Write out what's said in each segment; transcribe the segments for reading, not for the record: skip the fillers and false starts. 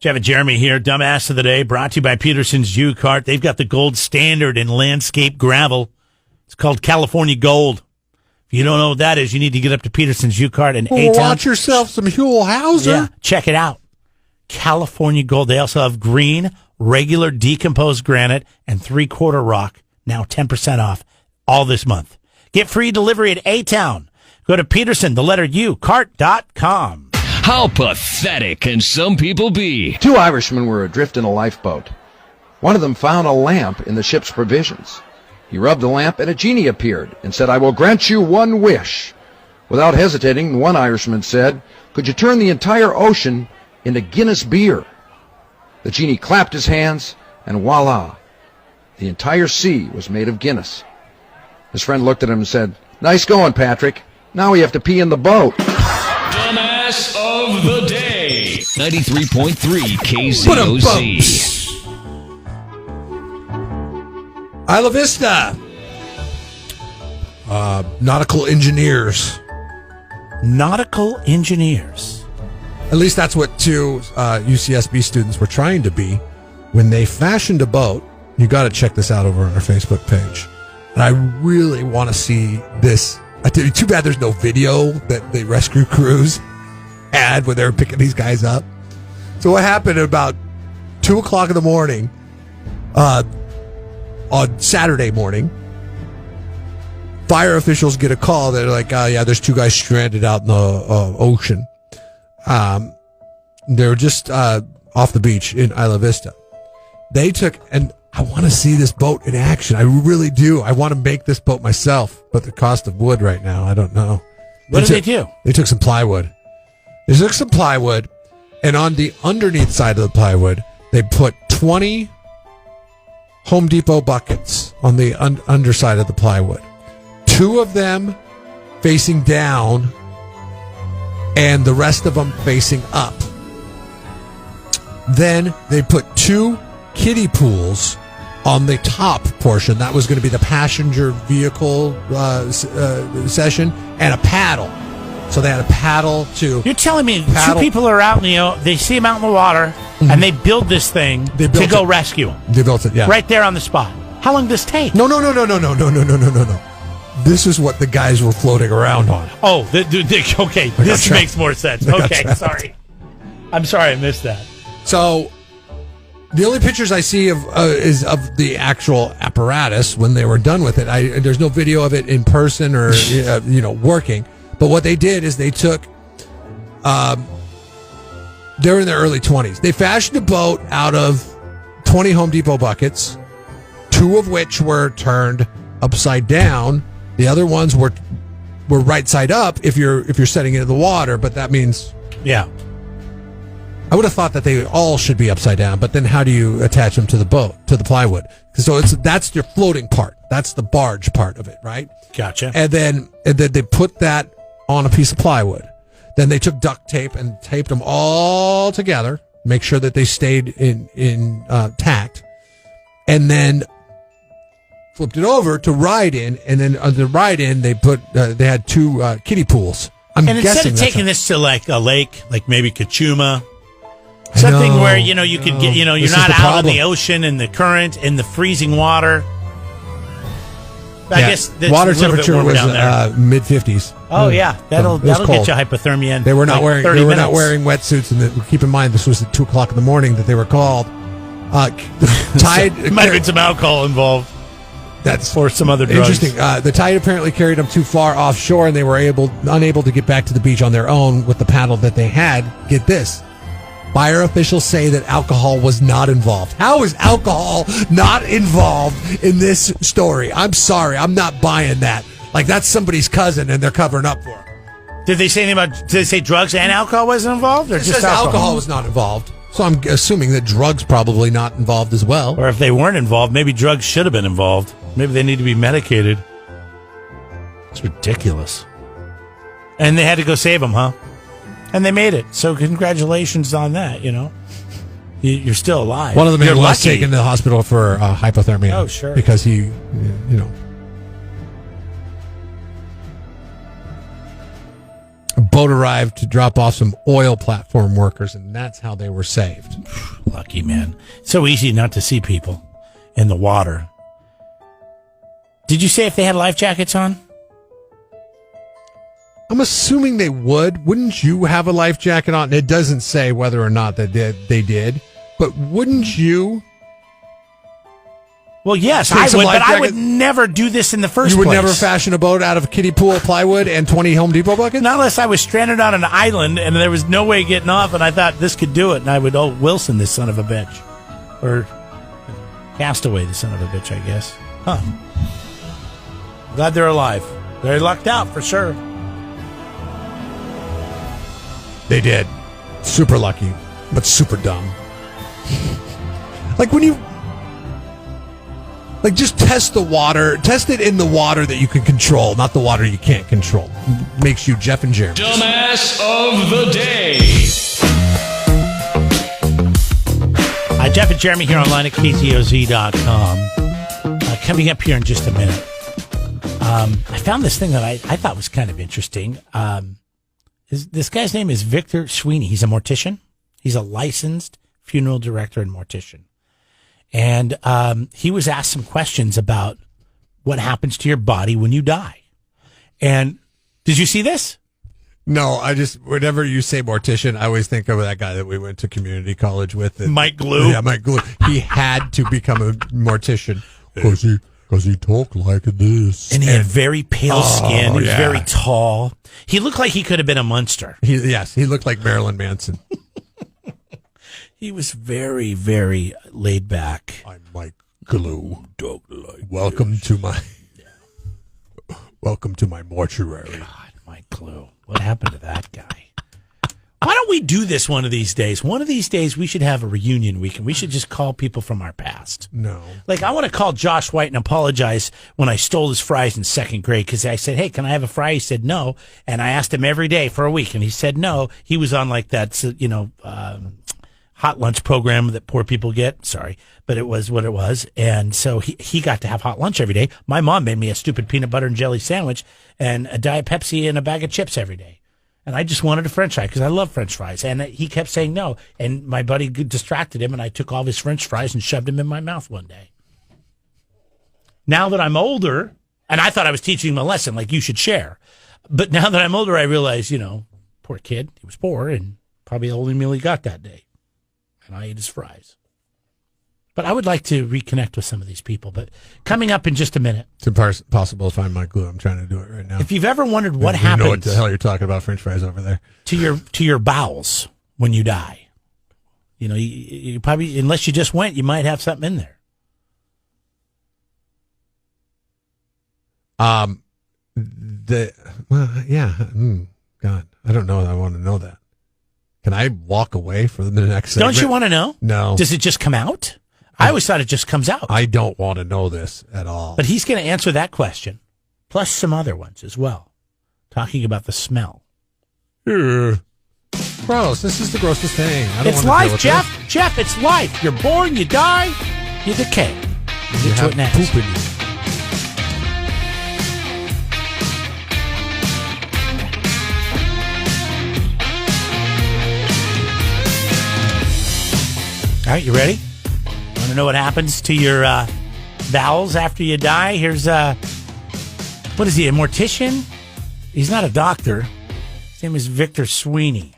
Jeff and Jeremy here, Dumbass of the Day, brought to you by Peterson's U-Cart. They've got the gold standard in landscape gravel. It's called California Gold. If you don't know what that is, you need to get up to Peterson's U-Cart in A-Town. Watch yourself some Huell Hauser. Yeah, check it out. California Gold. They also have green, regular decomposed granite, and 3/4 rock. Now 10% off all this month. Get free delivery at A-Town. Go to Peterson, the letter U, cart.com. How pathetic can some people be? Two Irishmen were adrift in a lifeboat. One of them found a lamp in the ship's provisions. He rubbed the lamp and a genie appeared and said, "I will grant you one wish." Without hesitating, one Irishman said, "Could you turn the entire ocean into Guinness beer?" The genie clapped his hands, and voila, the entire sea was made of Guinness. His friend looked at him and said, "Nice going, Patrick. Now we have to pee in the boat." Dumbass of the Day. 93.3 KZOZ. Isla Vista. Nautical engineers. Nautical engineers. At least that's what two UCSB students were trying to be when they fashioned a boat. You got to check this out over on our Facebook page. And I really want to see this. Too bad there's no video that the rescue crews had when they were picking these guys up. So what happened at about 2 o'clock in the morning on Saturday morning, fire officials get a call. They're like, "Oh, yeah, there's two guys stranded out in the ocean." They're just off the beach in Isla Vista. They took, and I want to see this boat in action. I really do. I want to make this boat myself, but the cost of wood right now, I don't know. What did they do? They took some plywood. And on the underneath side of the plywood, they put 20 Home Depot buckets on the underside of the plywood. 2 of them facing down, and the rest of them facing up. Then they put 2 kiddie pools on the top portion. That was going to be the passenger vehicle session, and a paddle. So they had a paddle to... You're telling me 2 people are out in the... They see him out in the water, and they build this thing to go rescue him. They built it, yeah. Right there on the spot. How long does this take? No. This is what the guys were floating around on. Oh, okay. This makes more sense. Okay, sorry. I'm sorry I missed that. So... The only pictures I see is of the actual apparatus when they were done with it. There's no video of it in person or working. But what they did is they took. They're in their early 20s. They fashioned a boat out of 20 Home Depot buckets, 2 of which were turned upside down. The other ones were right side up if you're setting it in the water. But that means I would have thought that they all should be upside down, but then how do you attach them to the boat, to the plywood? So that's your floating part. That's the barge part of it, right? Gotcha. And then they put that on a piece of plywood. Then they took duct tape and taped them all together, make sure that they stayed intact, and then flipped it over to ride in. And then on the ride in, they had 2 kiddie pools. And instead of taking this to like a lake, like maybe Kachuma, something where you could get, you're not out in the ocean in the current in the freezing water. I guess that's water a little temperature bit warmer was mid-50s. Oh yeah, that'll get you hypothermia. They were not wearing wearing wetsuits, and keep in mind this was at 2 o'clock in the morning that they were called. The tide might have been some alcohol involved. Or some other drugs. Interesting. The tide apparently carried them too far offshore, and they were unable to get back to the beach on their own with the paddle that they had. Get this. Fire officials say that alcohol was not involved. How is alcohol not involved in this story? I'm sorry. I'm not buying that. Like, that's somebody's cousin, and they're covering up for him. Did they say anything about... Did they say drugs and alcohol wasn't involved? Or just alcohol was not involved. So I'm assuming that drugs probably not involved as well. Or if they weren't involved, maybe drugs should have been involved. Maybe they need to be medicated. It's ridiculous. And they had to go save them, huh? And they made it. So congratulations on that, You're still alive. One of the men was taken to the hospital for hypothermia. Oh, sure. Because he, boat arrived to drop off some oil platform workers, and that's how they were saved. Lucky, man. So easy not to see people in the water. Did you say if they had life jackets on? I'm assuming they would. Wouldn't you have a life jacket on? It doesn't say whether or not they did, but wouldn't you? Well, yes, Take I some would, life but I would jacket- never do this in the first You would place. never fashion a boat out of kiddie pool plywood and 20 Home Depot buckets? Not unless I was stranded on an island and there was no way getting off, and I thought this could do it, and I would, Wilson, this son of a bitch. Or Castaway, the son of a bitch, I guess. Huh. Glad they're alive. They lucked out, for sure. They did. Super lucky, but super dumb. Like when you... Like, just test the water. Test it in the water that you can control, not the water you can't control. Makes you Jeff and Jeremy. Dumbass of the day. Jeff and Jeremy here online at KTOZ.com. Coming up here in just a minute. I found this thing that I thought was kind of interesting. This guy's name is Victor Sweeney. He's a mortician. He's a licensed funeral director and mortician. And he was asked some questions about what happens to your body when you die. And did you see this? No, whenever you say mortician, I always think of that guy that we went to community college with. Mike Glue? Yeah, Mike Glue. He had to become a mortician because he talked like this. And he had very pale skin. He was yeah. very tall. He looked like he could have been a monster. He looked like Marilyn Manson. He was very, very laid back. I'm Mike Glue. Welcome to my mortuary. God, Mike Glue. What happened to that guy? Why don't we do this one of these days? One of these days, we should have a reunion week, and we should just call people from our past. No. Like, I want to call Josh White and apologize when I stole his fries in second grade, because I said, hey, can I have a fry? He said no. And I asked him every day for a week, and he said no. He was on, like, that, hot lunch program that poor people get. Sorry, but it was what it was. And so he got to have hot lunch every day. My mom made me a stupid peanut butter and jelly sandwich and a Diet Pepsi and a bag of chips every day. And I just wanted a French fry because I love French fries. And he kept saying no. And my buddy distracted him, and I took all of his French fries and shoved them in my mouth one day. Now that I'm older, and I thought I was teaching him a lesson, like you should share. But now that I'm older, I realize, poor kid, he was poor and probably the only meal he got that day. And I ate his fries. But I would like to reconnect with some of these people. But coming up in just a minute. It's impossible to find Mike Glue. I'm trying to do it right now. If you've ever wondered what You happens know what the hell you're talking about, French fries over there. to your bowels when you die, you probably, unless you just went, you might have something in there. God, I don't know. I want to know that. Can I walk away for the next segment? Don't you want to know? No. Does it just come out? I always thought it just comes out. I don't want to know this at all. But he's going to answer that question, plus some other ones as well, talking about the smell. Gross. This is the grossest thing. I don't It's want to deal life, with Jeff. this. Jeff, it's life. You're born, you die, you decay. We'll You get to have it next. poop in you. All right, you ready? Want to know what happens to your bowels after you die? Here's, what is he, a mortician? He's not a doctor. His name is Victor Sweeney.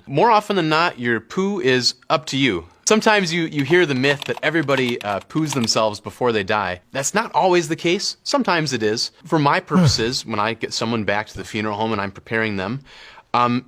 More often than not, your poo is up to you. Sometimes you hear the myth that everybody poos themselves before they die. That's not always the case. Sometimes it is. For my purposes, when I get someone back to the funeral home and I'm preparing them,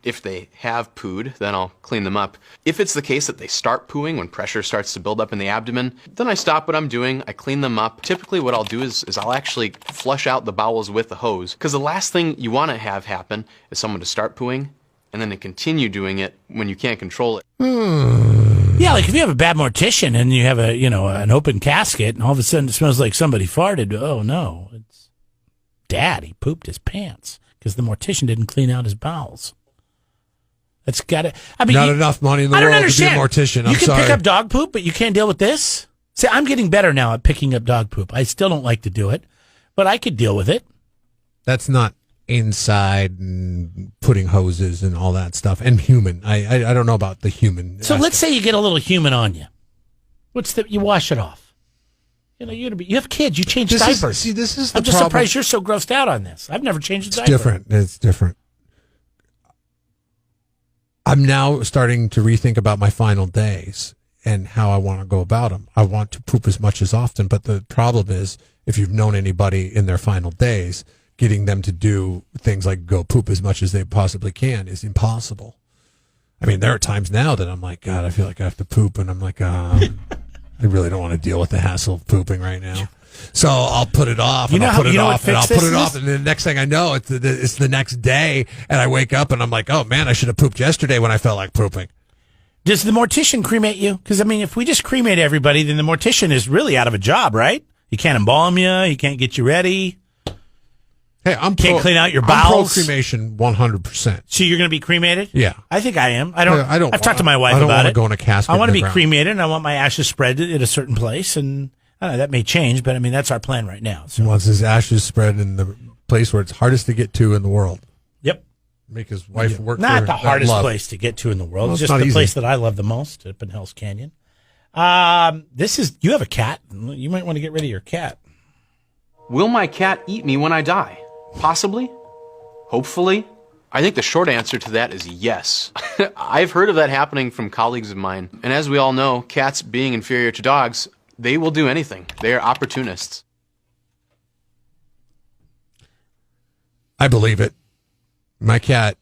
if they have pooed, then I'll clean them up. If it's the case that they start pooing when pressure starts to build up in the abdomen, then I stop what I'm doing, I clean them up. Typically what I'll do is I'll actually flush out the bowels with the hose, because the last thing you want to have happen is someone to start pooing and then to continue doing it when you can't control it. Yeah, like if you have a bad mortician and you have an open casket and all of a sudden it smells like somebody farted, oh no, it's Dad, he pooped his pants because the mortician didn't clean out his bowels. That's got to. I mean, Not enough money in the I don't world understand. to be a mortician. I'm you can sorry. pick up dog poop, but you can't deal with this. See, I'm getting better now at picking up dog poop. I still don't like to do it, but I could deal with it. That's not inside and putting hoses and all that stuff, and human. I don't know about the human. So let's say you get a little human on you. You wash it off. You have kids. You change diapers. This is the I'm just problem. surprised you're so grossed out on this. I've never changed a diaper. It's different. I'm now starting to rethink about my final days and how I want to go about them. I want to poop as much as often, but the problem is, if you've known anybody in their final days, getting them to do things like go poop as much as they possibly can is impossible. I mean, there are times now that I'm like, God, I feel like I have to poop, and I'm like, I really don't want to deal with the hassle of pooping right now. So I'll put it off, and I'll put it off, and I'll put it off, and the next thing I know, it's the next day, and I wake up, and I'm like, oh, man, I should have pooped yesterday when I felt like pooping. Does the mortician cremate you? Because, I mean, if we just cremate everybody, then the mortician is really out of a job, right? He can't embalm you. He can't get you ready. Hey, can't clean out your bowels. I'm pro cremation 100%. So you're going to be cremated? Yeah, I think I am. I've talked to my wife about it. I don't want to go in a casket. I want to be cremated, and I want my ashes spread at a certain place, and I don't know, that may change, but I mean that's our plan right now. So. He wants his ashes spread in the place where it's hardest to get to in the world. Yep. Make his wife work. Not for the hardest love. place to get to in the world. Well, it's it's just the not place easy. that I love the most up in Hell's Canyon. You have a cat. You might want to get rid of your cat. Will my cat eat me when I die? Possibly. Hopefully. I think the short answer to that is yes. I've heard of that happening from colleagues of mine. And as we all know, cats being inferior to dogs, they will do anything. They are opportunists. I believe it. My cat.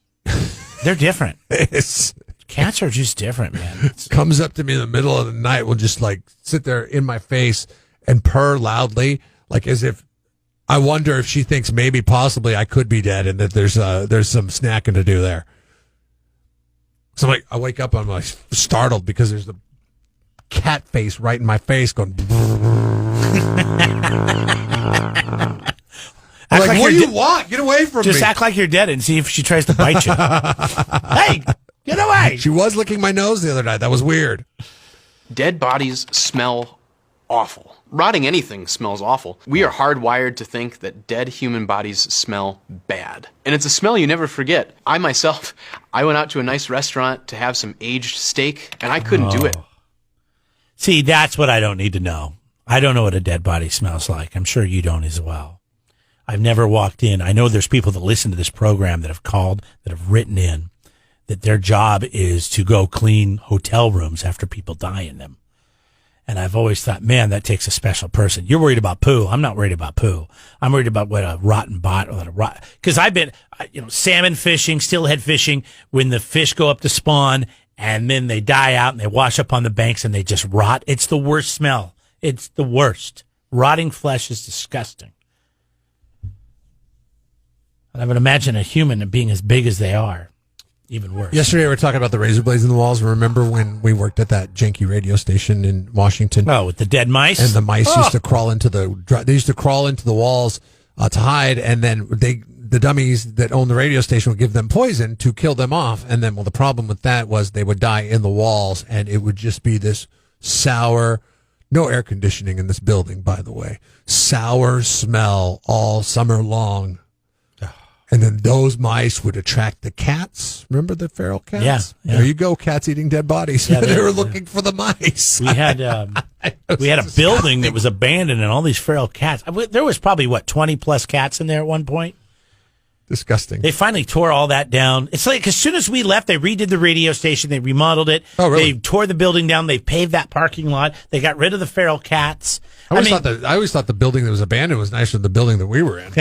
They're different. It's Cats are just different, man. comes up to me in the middle of the night, will just like sit there in my face and purr loudly, like as if I wonder if she thinks maybe possibly I could be dead and that there's some snacking to do there. So like I wake up, I'm like startled because there's the cat face right in my face going. I'm like, what do you want? Get away from me. Just act like you're dead and see if she tries to bite you. Hey, get away. She was licking my nose the other night. That was weird. Dead bodies smell awful. Rotting anything smells awful. We are hardwired to think that dead human bodies smell bad. And it's a smell you never forget. I myself, I went out to a nice restaurant to have some aged steak, and I couldn't do it. See, that's what I don't need to know. I don't know what a dead body smells like. I'm sure you don't as well. I've never walked in. I know there's people that listen to this program that have called, that have written in, that their job is to go clean hotel rooms after people die in them. And I've always thought, man, that takes a special person. You're worried about poo. I'm not worried about poo. I'm worried about what a rotten because I've been, salmon fishing, steelhead fishing, when the fish go up to spawn and then they die out and they wash up on the banks and they just rot. It's the worst smell. It's the worst. Rotting flesh is disgusting. And I would imagine a human being as big as they are, even worse. Yesterday we were talking about the razor blades in the walls. Remember when we worked at that janky radio station in Washington? Oh, with the dead mice? And the mice used to crawl into the walls to hide, and then the dummies that owned the radio station would give them poison to kill them off. And then, the problem with that was they would die in the walls, and it would just be this sour, no air conditioning in this building, by the way, sour smell all summer long. And then those mice would attract the cats. Remember the feral cats? Yeah. There you go, cats eating dead bodies. Yeah, they were looking for the mice. We had a building that was abandoned and all these feral cats. There was probably, 20 plus cats in there at one point? Disgusting. They finally tore all that down. It's like as soon as we left, they redid the radio station. They remodeled it. Oh, really? They tore the building down. They paved that parking lot. They got rid of the feral cats. I always thought the building that was abandoned was nicer than the building that we were in.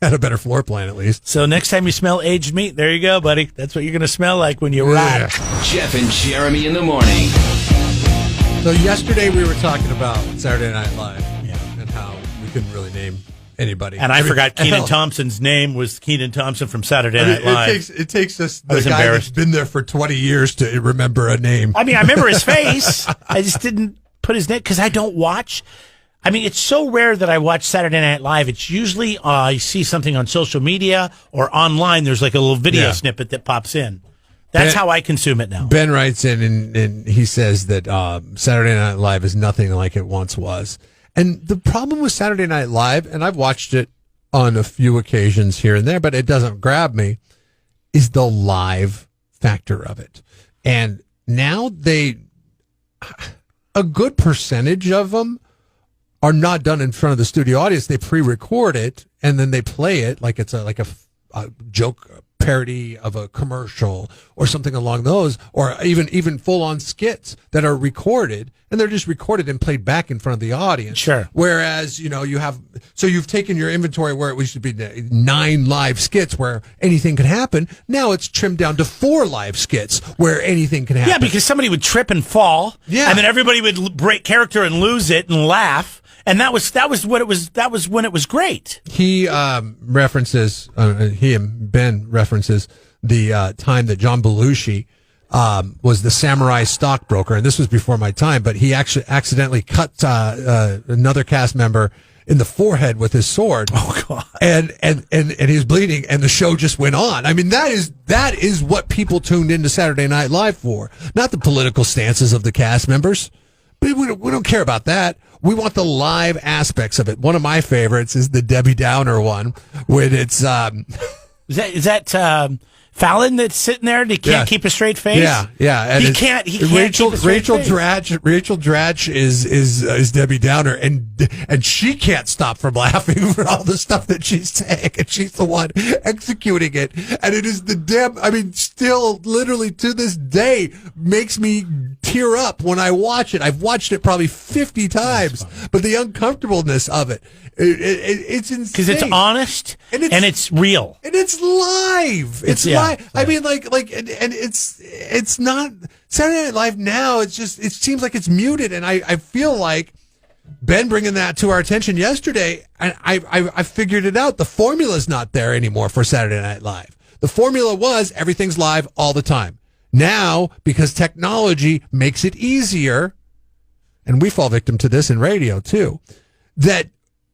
Had a better floor plan, at least. So next time you smell aged meat, there you go, buddy. That's what you're going to smell like when you rot. Jeff and Jeremy in the morning. So yesterday we were talking about Saturday Night Live and how we couldn't really name anybody. And I forgot Kenan Thompson's name was Kenan Thompson from Saturday Night Live. It takes us the was guy embarrassed. that's been there for 20 years to remember a name. I mean, I remember his face. I just didn't put his name because I don't watch. I mean, it's so rare that I watch Saturday Night Live. It's usually I see something on social media or online. There's like a little video snippet that pops in. That's how I consume it now. Ben writes in and he says that Saturday Night Live is nothing like it once was. And the problem with Saturday Night Live, and I've watched it on a few occasions here and there, but it doesn't grab me, is the live factor of it. And now a good percentage of them are not done in front of the studio audience. They pre-record it and then they play it like it's a joke parody of a commercial or something along those, or even full-on skits that are recorded, and they're just recorded and played back in front of the audience. Sure. Whereas, you've taken your inventory where it used to be 9 live skits where anything could happen. Now it's trimmed down to 4 live skits where anything can happen. Yeah, because somebody would trip and fall, and then everybody would break character and lose it and laugh. And that was what it was. That was when it was great. He references, he and Ben references the time that John Belushi was the samurai stockbroker, and this was before my time. But he actually accidentally cut another cast member in the forehead with his sword. Oh God! And he was bleeding, and the show just went on. I mean, that is what people tuned into Saturday Night Live for, not the political stances of the cast members. We don't care about that. We want the live aspects of it. One of my favorites is the Debbie Downer one, when it's Is that Fallon that's sitting there and he can't keep a straight face? Yeah. And he can't Rachel keep a straight face. Rachel Dratch is Debbie Downer, and she can't stop from laughing for all the stuff that she's saying, and she's the one executing it. And it is still literally to this day makes me tear up when I watch it. I've watched it probably 50 times, but the uncomfortableness of it, it's insane. Because it's honest and it's real. And it's live. It's live. I mean, and it's not Saturday Night Live now. It seems like it's muted, and I feel like Ben bringing that to our attention yesterday, and I figured it out. The formula's not there anymore for Saturday Night Live. The formula was everything's live all the time. Now, because technology makes it easier, and we fall victim to this in radio too, that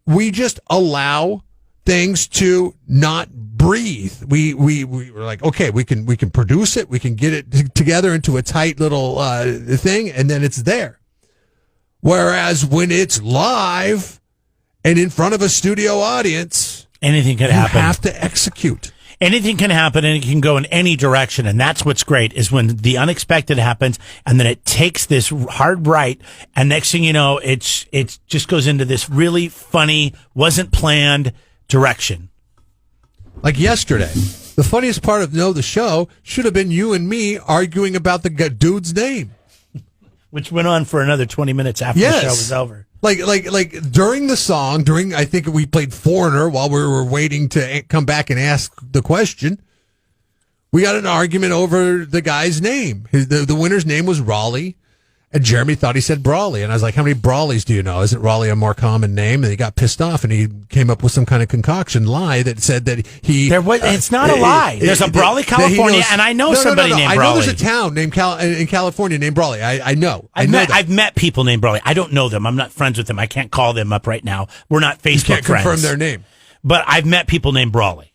we just allow things to not breathe. We were like, okay, we can produce it, we can get it together into a tight little thing, and then it's there. Whereas when it's live and in front of a studio audience, anything can happen. You have to execute. Anything can happen, and it can go in any direction, and that's what's great is when the unexpected happens, and then it takes this hard right, and next thing you know, it just goes into this really funny, wasn't planned direction. Like yesterday, the funniest part of the show should have been you and me arguing about the dude's name, which went on for another 20 minutes after the show was over. Like during the song, I think we played Foreigner while we were waiting to come back and ask the question. We got an argument over the guy's name. The winner's name was Raleigh, and Jeremy thought he said Brawley. And I was like, how many Brawleys do you know? Isn't Raleigh a more common name? And he got pissed off, and he came up with some kind of concoction lie that said that he... it's not a lie. There's a Brawley, California, and I know somebody named Brawley. I know there's a town named in California named Brawley. I know. I've met people named Brawley. I don't know them. I'm not friends with them. I can't call them up right now. We're not Facebook friends. You can't confirm their name. But I've met people named Brawley.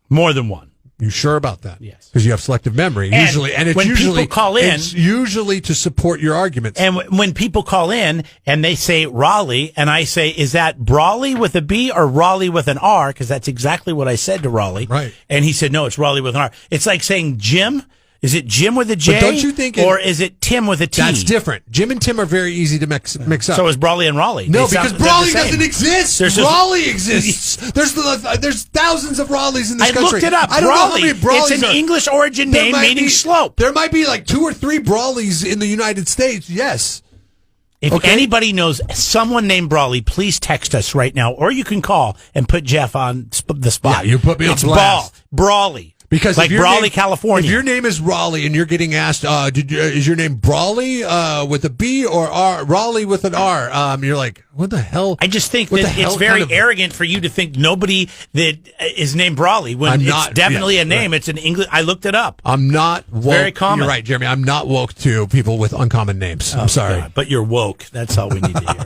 More than one. You sure about that? Yes. Because you have selective memory. People call in, it's usually to support your arguments. And when people call in and they say Raleigh, and I say, is that Brawley with a B or Raleigh with an R? Because that's exactly what I said to Raleigh. Right. And he said, no, it's Raleigh with an R. It's like saying Jim. Is it Jim with a J? But don't you think or is it Tim with a T? That's different. Jim and Tim are very easy to mix up. So is Brawley and Raleigh. No, because Brawley doesn't exist. Raleigh exists. There's thousands of Raleighs in this country. I looked it up. I don't know how many Brawleys It's an English origin name meaning slope. There might be like 2 or 3 Brawleys in the United States. Yes. If anybody knows someone named Brawley, please text us right now, or you can call and put Jeff on the spot. Yeah, you put me on blast. Brawley. Because like Brawley, California. If your name is Raleigh and you're getting asked, is your name Brawley with a B or Raleigh with an R? You're like, what the hell? I just think that it's very arrogant for you to think nobody that is named Brawley when it's definitely a name. Right. It's an English. I looked it up. I'm not woke. Very common. You're right, Jeremy. I'm not woke to people with uncommon names. I'm sorry. God, but you're woke. That's all we need to hear.